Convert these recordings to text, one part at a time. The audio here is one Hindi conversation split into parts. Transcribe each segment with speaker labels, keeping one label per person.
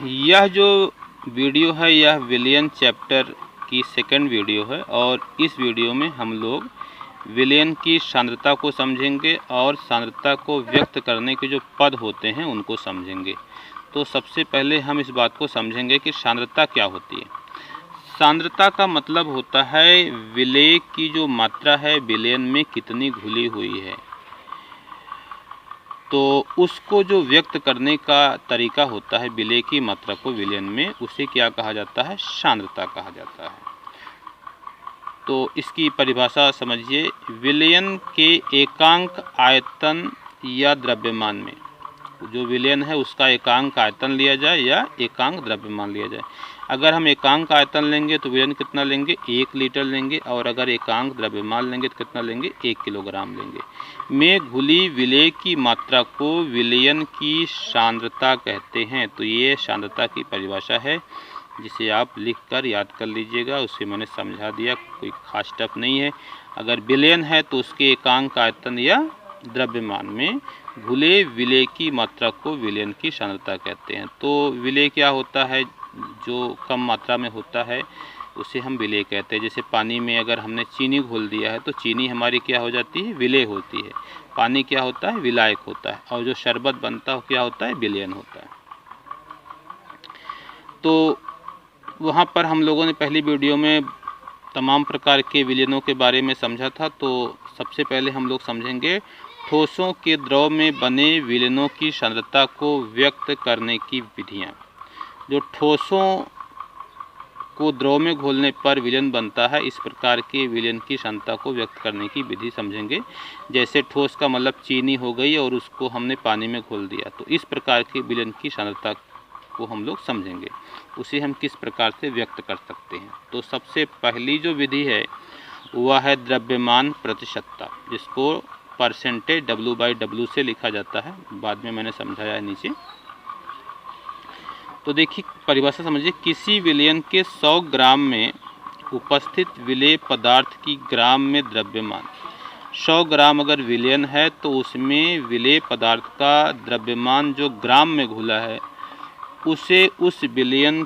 Speaker 1: यह जो वीडियो है यह विलियन चैप्टर की सेकंड वीडियो है और इस वीडियो में हम लोग विलियन की सांद्रता को समझेंगे और सांद्रता को व्यक्त करने के जो पद होते हैं उनको समझेंगे। तो सबसे पहले हम इस बात को समझेंगे कि सांद्रता क्या होती है। सांद्रता का मतलब होता है विलेय की जो मात्रा है विलयन में कितनी घुली हुई है, तो उसको जो व्यक्त करने का तरीका होता है विलेय की मात्रा को विलयन में, उसे क्या कहा जाता है, सांद्रता कहा जाता है। तो इसकी परिभाषा समझिए, विलयन के एकांक आयतन या द्रव्यमान में, जो विलयन है उसका एकांक आयतन लिया जाए या एकांक द्रव्यमान लिया जाए। अगर हम एकांक आयतन लेंगे तो विलयन कितना लेंगे, 1 लीटर लेंगे, और अगर एकांक द्रव्यमान लेंगे तो कितना लेंगे, 1 किलोग्राम लेंगे। में घुली विलेय की मात्रा को विलयन की सांद्रता कहते हैं। तो ये सांद्रता की परिभाषा है जिसे आप लिखकर याद कर लीजिएगा। उसे मैंने समझा दिया, कोई खास स्टेप नहीं है। अगर विलयन है तो उसके एकांक आयतन या द्रव्यमान में घुले विलेय की मात्रा को विलयन की सांद्रता कहते हैं। तो विलेय क्या होता है, जो कम मात्रा में होता है उसे हम विलेय कहते हैं। जैसे पानी में अगर हमने चीनी घोल दिया है तो चीनी हमारी क्या हो जाती है, विलेय होती है। पानी क्या होता है, विलायक होता है। और जो शरबत बनता है क्या होता है, विलयन होता है। तो वहाँ पर हम लोगों ने पहली वीडियो में तमाम प्रकार के विलयनों के बारे में समझा था। तो सबसे पहले हम लोग समझेंगे ठोसों के द्रव में बने विलयनों की सांद्रता को व्यक्त करने की विधियाँ। जो ठोसों को द्रव में घोलने पर विलयन बनता है, इस प्रकार के विलयन की सांद्रता को व्यक्त करने की विधि समझेंगे। जैसे ठोस का मतलब चीनी हो गई और उसको हमने पानी में घोल दिया, तो इस प्रकार के विलयन की सांद्रता को हम लोग समझेंगे, उसे हम किस प्रकार से व्यक्त कर सकते हैं। तो सबसे पहली जो विधि है वह है द्रव्यमान प्रतिशतता, जिसको परसेंटेज W/W से लिखा जाता है। बाद में मैंने समझाया है नीचे। तो देखिए परिभाषा समझिए, किसी विलयन के 100 ग्राम में उपस्थित विलेय पदार्थ की ग्राम में द्रव्यमान। 100 ग्राम अगर विलयन है तो उसमें विलेय पदार्थ का द्रव्यमान जो ग्राम में घुला है उसे उस विलयन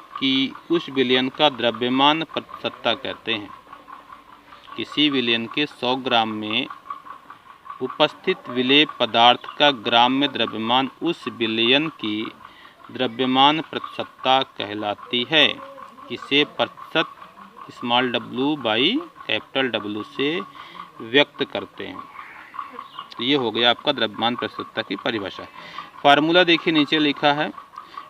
Speaker 1: का द्रव्यमान प्रतिशतता कहते हैं। किसी विलयन के 100 ग्राम में उपस्थित विलेय पदार्थ का ग्राम में द्रव्यमान उस विलयन की द्रव्यमान प्रतिशतता कहलाती है। इसे प्रतिशत w/W से व्यक्त करते हैं। तो ये हो गया आपका द्रव्यमान प्रतिशतता की परिभाषा। फार्मूला देखिए नीचे लिखा है,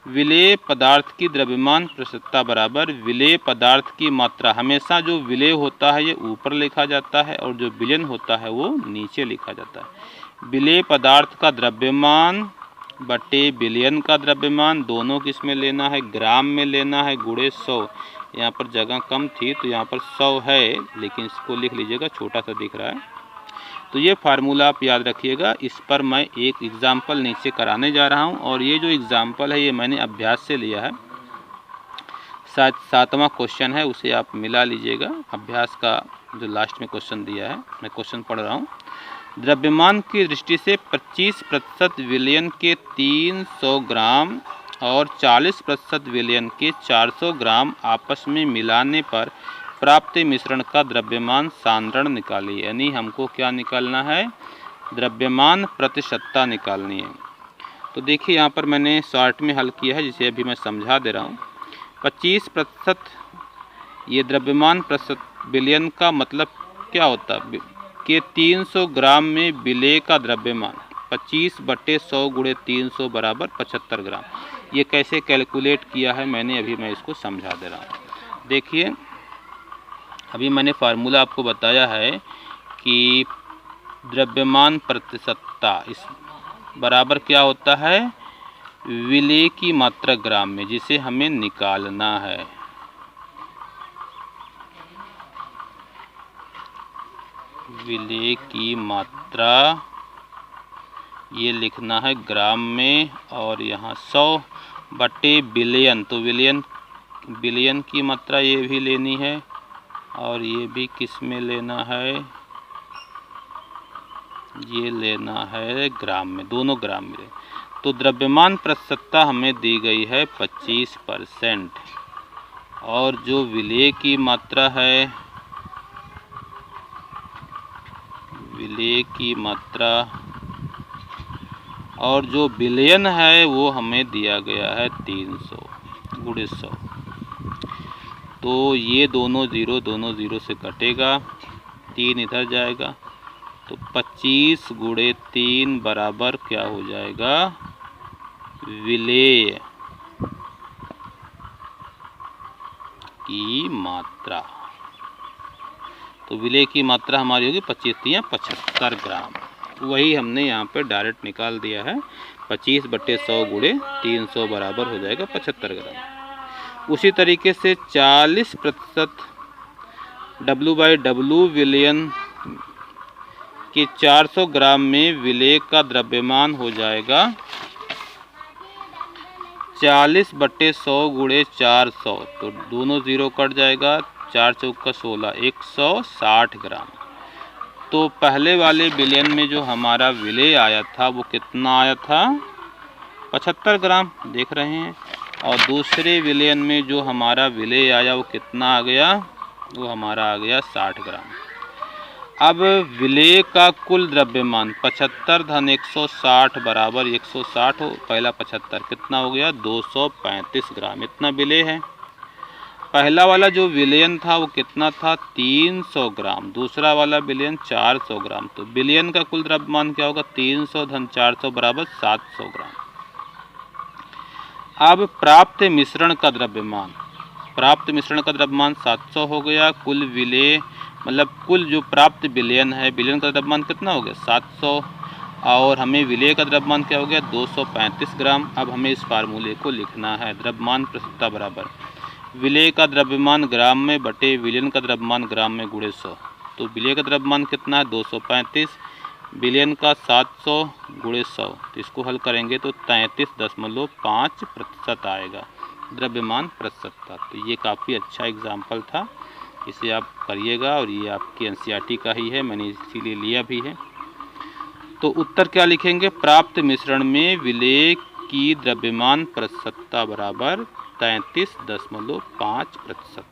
Speaker 1: विलेय पदार्थ की द्रव्यमान प्रतिशतता बराबर विलेय पदार्थ की मात्रा। हमेशा जो विलेय होता है ये ऊपर लिखा जाता है और जो विलयन होता है वो नीचे लिखा जाता है। विलेय पदार्थ का द्रव्यमान बटे विलयन का द्रव्यमान, दोनों किस में लेना है, ग्राम में लेना है, गुणे 100। यहाँ पर जगह कम थी तो यहाँ पर 100 है, लेकिन इसको लिख लीजिएगा, छोटा सा दिख रहा है। तो ये फार्मूला आप याद रखिएगा। इस पर मैं एक एग्जाम्पल नीचे कराने जा रहा हूँ और ये जो एग्जाम्पल है ये मैंने अभ्यास से लिया है। 7वां क्वेश्चन है, उसे आप मिला लीजिएगा। अभ्यास का जो लास्ट में क्वेश्चन दिया है, मैं क्वेश्चन पढ़ रहा हूँ। द्रव्यमान की दृष्टि से 25% विलयन के 300 ग्राम और 40% विलयन के 400 ग्राम आपस में मिलाने पर प्राप्त मिश्रण का द्रव्यमान सांद्रण निकालिए। यानी हमको क्या निकालना है, द्रव्यमान प्रतिशतता निकालनी है। तो देखिए यहाँ पर मैंने शॉर्ट में हल किया है, जिसे अभी मैं समझा दे रहा हूँ। 25% ये द्रव्यमान प्रतिशत विलयन का मतलब क्या होता है कि 300 ग्राम में विलेय का द्रव्यमान 25/100 गुणे 300 बराबर 75 ग्राम। ये कैसे कैलकुलेट किया है मैंने, अभी मैं इसको समझा दे रहा हूँ। देखिए अभी मैंने फार्मूला आपको बताया है कि द्रव्यमान प्रतिशतता इस बराबर क्या होता है, विलेय की मात्रा ग्राम में, जिसे हमें निकालना है। विलेय की मात्रा ये लिखना है ग्राम में, और यहाँ 100 बटे विलयन, तो विलयन की मात्रा ये भी लेनी है और ये भी किस में लेना है, ये लेना है ग्राम में, दोनों ग्राम में। तो द्रव्यमान प्रतिशतता हमें दी गई है 25%, और जो विलेय की मात्रा है, विलेय की मात्रा और जो विलयन है वो हमें दिया गया है 300 गुणे 100। तो ये दोनों जीरो से कटेगा, 3 इधर जाएगा, तो 25 गुणे 3 बराबर क्या हो जाएगा, विलेय की मात्रा। तो विलेय की मात्रा हमारी होगी 25 × 75 ग्राम। वही हमने यहाँ पे डायरेक्ट निकाल दिया है, 25/100 गुणे 300 बराबर हो जाएगा 75 ग्राम। उसी तरीके से 40% W/W विलयन के 400 ग्राम में विलेय का द्रव्यमान हो जाएगा 40/100 गुणे 400, तो दोनों जीरो कट जाएगा, 4 चौका 16, 160 ग्राम। तो पहले वाले विलयन में जो हमारा विलेय आया था वो कितना आया था, 75 ग्राम, देख रहे हैं। और दूसरे विलयन में जो हमारा विलेय आया वो कितना आ गया, वो हमारा आ गया 60 ग्राम। अब विलेय का कुल द्रव्यमान 75 धन 160 बराबर 160 हो, पहला 75 कितना हो गया, 235 ग्राम, इतना विलेय है। पहला वाला जो विलयन था वो कितना था, 300 ग्राम, दूसरा वाला विलयन 400 ग्राम। तो विलयन का कुल द्रव्यमान क्या होगा, 300 धन 400 बराबर 700 ग्राम। अब प्राप्त मिश्रण का द्रव्यमान, प्राप्त मिश्रण का द्रव्यमान 700 हो गया, कुल विलेय मतलब कुल जो प्राप्त विलयन है, विलयन का द्रव्यमान कितना हो गया 700, और हमें विलेय का द्रव्यमान क्या हो गया 235 ग्राम। अब हमें इस फार्मूले को लिखना है, द्रव्यमान प्रतिशतता बराबर विलेय का द्रव्यमान ग्राम में बटे विलयन का द्रव्यमान ग्राम में गुणे 100। तो विलेय का द्रव्यमान कितना है 235, विलयन का 700 गुणे 100, तो इसको हल करेंगे तो 33.5% आएगा द्रव्यमान प्रतिशतता। तो ये काफ़ी अच्छा एग्जाम्पल था, इसे आप करिएगा, और ये आपकी एनसीईआरटी का ही है, मैंने इसीलिए लिया भी है। तो उत्तर क्या लिखेंगे, प्राप्त मिश्रण में विलेय की द्रव्यमान प्रतिशतता बराबर 33.5%।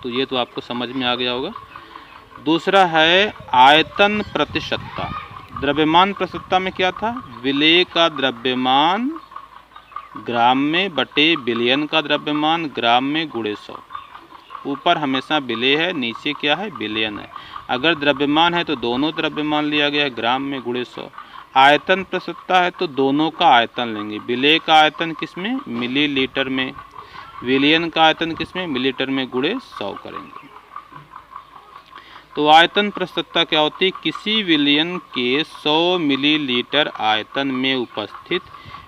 Speaker 1: तो ये तो आपको समझ में आ गया होगा। दूसरा है आयतन प्रतिशतता। द्रव्यमान प्रतिशतता में क्या था, विलेय का द्रव्यमान ग्राम में बटे विलयन का द्रव्यमान ग्राम में गुणे 100। ऊपर हमेशा विलेय है, नीचे क्या है, विलयन है। अगर द्रव्यमान है तो दोनों द्रव्यमान लिया गया है, ग्राम में गुणे 100। आयतन प्रतिशतता है तो दोनों का आयतन लेंगे, विलेय का आयतन किसमें, मिलीलीटर में, विलयन का आयतन किसमें, मिलीलीटर में, गुणे 100 करेंगे। तो आयतन प्रतिशतता क्या होती है, किसी विलयन के 100 मिलीलीटर आयतन में उपस्थित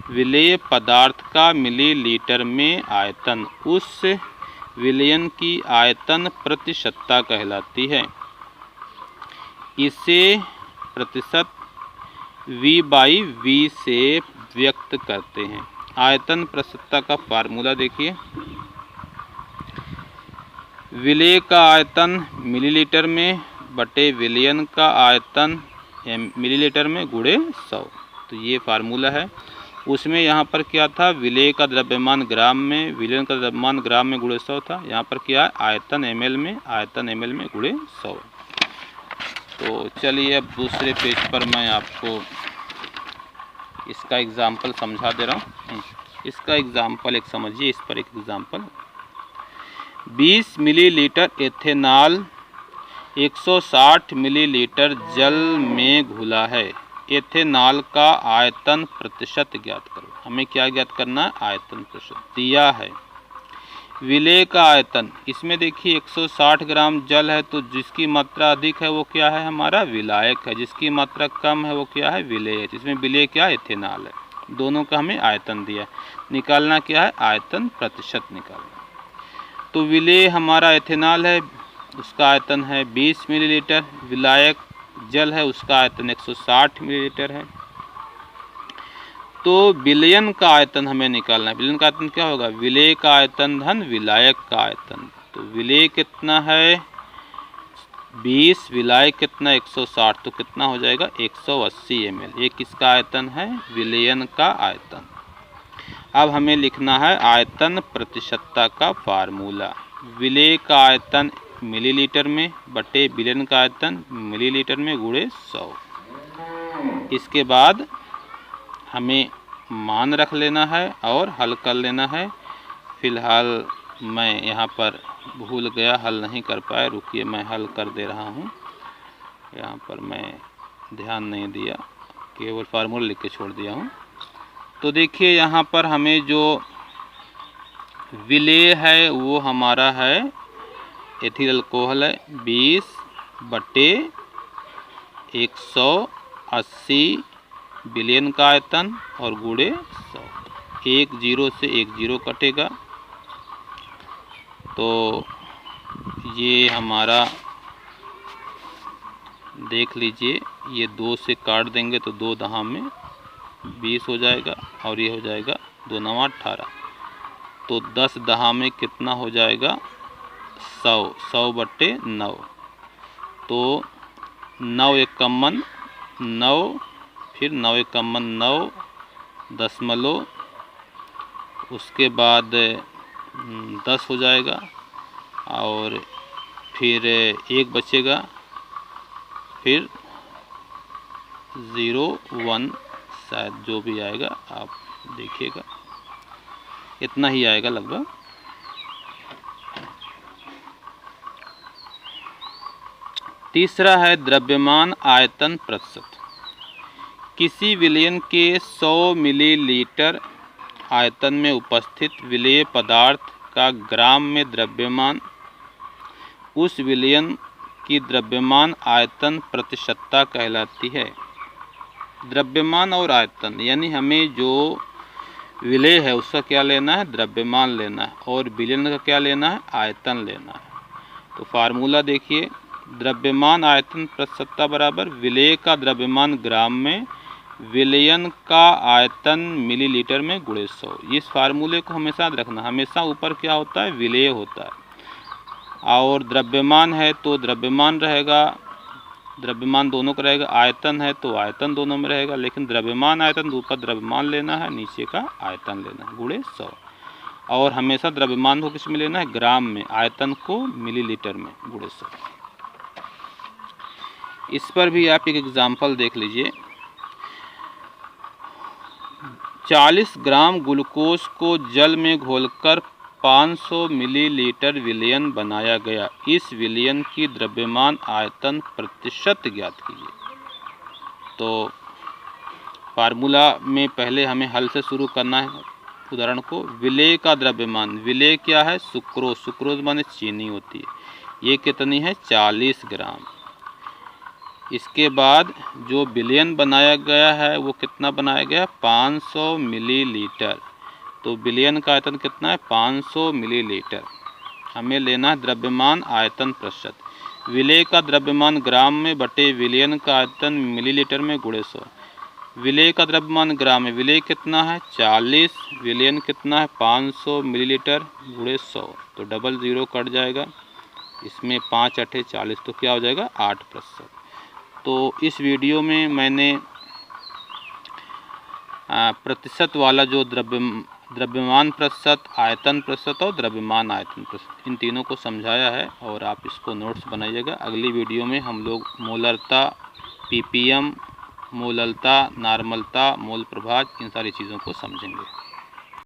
Speaker 1: विलेय पदार्थ का मिलीलीटर में आयतन उस विलयन की आयतन प्रतिशतता कहलाती है। इसे प्रतिशत V/V से व्यक्त करते हैं। आयतन प्रतिशतता का फार्मूला देखिए, विलेय का आयतन मिलीलीटर में बटे विलयन का आयतन मिलीलीटर में गुणे 100। तो ये फार्मूला है। उसमें यहाँ पर क्या था, विलेय का द्रव्यमान ग्राम में, विलयन का द्रव्यमान ग्राम में गुणे 100 था। यहाँ पर क्या है, आयतन ml में, आयतन ml में गुणे 100। तो चलिए अब दूसरे पेज पर मैं आपको इसका एग्जाम्पल समझा दे रहा हूँ। इसका एग्जाम्पल एक समझिए, इस पर एक एग्जाम्पल, 20 मिलीलीटर एथेनॉल 160 मिलीलीटर जल में घुला है। एथेनॉल का आयतन प्रतिशत ज्ञात करो। हमें क्या ज्ञात करना है, आयतन प्रतिशत दिया है। विलेय का आयतन, इसमें देखिए 160 ग्राम जल है, तो जिसकी मात्रा अधिक है वो क्या है, हमारा विलायक है, जिसकी मात्रा कम है वो क्या है, विलेय है। जिसमें विलेय क्या है, एथेनॉल है। दोनों का हमें आयतन दिया है, निकालना क्या है, आयतन प्रतिशत निकालना। तो विलेय हमारा एथेनॉल है, उसका आयतन है 20 मिलीलीटर, विलायक जल है उसका आयतन 160 मिलीलीटर है। तो विलयन का आयतन हमें निकालना है। विलयन का आयतन क्या होगा, विलेय का आयतन धन विलायक का आयतन। तो विलेय कितना है 20 विलाय कितना 160, तो कितना हो जाएगा 180 ml। ये किसका आयतन है? विलयन का आयतन। अब हमें लिखना है आयतन प्रतिशतता का फार्मूला। विलेय का आयतन मिलीलीटर में बटे विलयन का आयतन मिलीलीटर में गुणे 100। इसके बाद हमें मान रख लेना है और हल कर लेना है। फिलहाल मैं यहाँ पर भूल गया, हल नहीं कर पाया, रुकिए मैं हल कर दे रहा हूँ। यहाँ पर मैं ध्यान नहीं दिया, केवल फार्मूला लिख के छोड़ दिया हूँ। तो देखिए यहाँ पर हमें जो विलेय है वो हमारा है एथिल अल्कोहल है 20 बटे 180 विलयन का आयतन और गुणे 100। एक जीरो से एक जीरो कटेगा, तो ये हमारा देख लीजिए, ये 2 से काट देंगे तो 2 दहा में 20 हो जाएगा और ये हो जाएगा 2 9 18, तो 10 दहा में कितना हो जाएगा 100, 100 बटे 9, तो 9 एकमन 9, फिर 9 एकमन 9 दशमलव, उसके बाद 10 हो जाएगा और फिर 1 बचेगा, फिर 0 1 शायद जो भी आएगा आप देखिएगा, इतना ही आएगा लगभग। तीसरा है द्रव्यमान आयतन प्रतिशत। किसी विलयन के 100 मिलीलीटर आयतन में उपस्थित विलेय पदार्थ का ग्राम में द्रव्यमान उस विलयन की द्रव्यमान आयतन प्रतिशतता कहलाती है। द्रव्यमान और आयतन यानी हमें जो विलेय है उसका क्या लेना है? द्रव्यमान लेना है, और विलयन का क्या लेना है? आयतन लेना है। तो फार्मूला देखिए, द्रव्यमान आयतन प्रतिशतता बराबर विलेय का द्रव्यमान ग्राम में विलयन का आयतन मिलीलीटर में गुणे 100। इस फार्मूले को हमेशा याद रखना, हमेशा ऊपर क्या होता है? विलेय होता है, और द्रव्यमान है तो द्रव्यमान रहेगा, द्रव्यमान दोनों का रहेगा, आयतन है तो आयतन दोनों में रहेगा, लेकिन द्रव्यमान आयतन ऊपर द्रव्यमान लेना है, नीचे का आयतन लेना है, गुणे 100। और हमेशा द्रव्यमान को किस में लेना है? ग्राम में, आयतन को मिलीलीटर में, गुणे 100। इस पर भी आप एक एग्जाम्पल देख लीजिए। 40 ग्राम ग्लूकोज को जल में घोलकर 500 मिलीलीटर विलयन बनाया गया। इस विलयन की द्रव्यमान आयतन प्रतिशत ज्ञात कीजिए। तो फार्मूला में पहले हमें हल से शुरू करना है उदाहरण को। विलेय का द्रव्यमान, विलेय क्या है? सुक्रोज, सुक्रोज माने चीनी होती है, ये कितनी है? 40 ग्राम। इसके बाद जो विलयन बनाया गया है वो कितना बनाया गया? 500 मिलीलीटर। तो विलयन का आयतन कितना है? 500 मिलीलीटर। हमें लेना है द्रव्यमान आयतन प्रतिशत। विलेय का द्रव्यमान ग्राम में बटे विलयन का आयतन मिलीलीटर में गुणे 100। विलेय का द्रव्यमान ग्राम में, विलेय कितना है? 40, विलयन कितना है? 500 मिलीलीटर गुणे 100, तो डबल ज़ीरो कट जाएगा, इसमें 5 8 40, तो क्या हो जाएगा? 8%। तो इस वीडियो में मैंने प्रतिशत वाला जो द्रव्यमान प्रतिशत, आयतन प्रतिशत और द्रव्यमान आयतन प्रतिशत, इन तीनों को समझाया है, और आप इसको नोट्स बनाइएगा। अगली वीडियो में हम लोग मोलरता, पीपीएम, मोललता, नॉर्मलता, मोल प्रभाज, इन सारी चीज़ों को समझेंगे।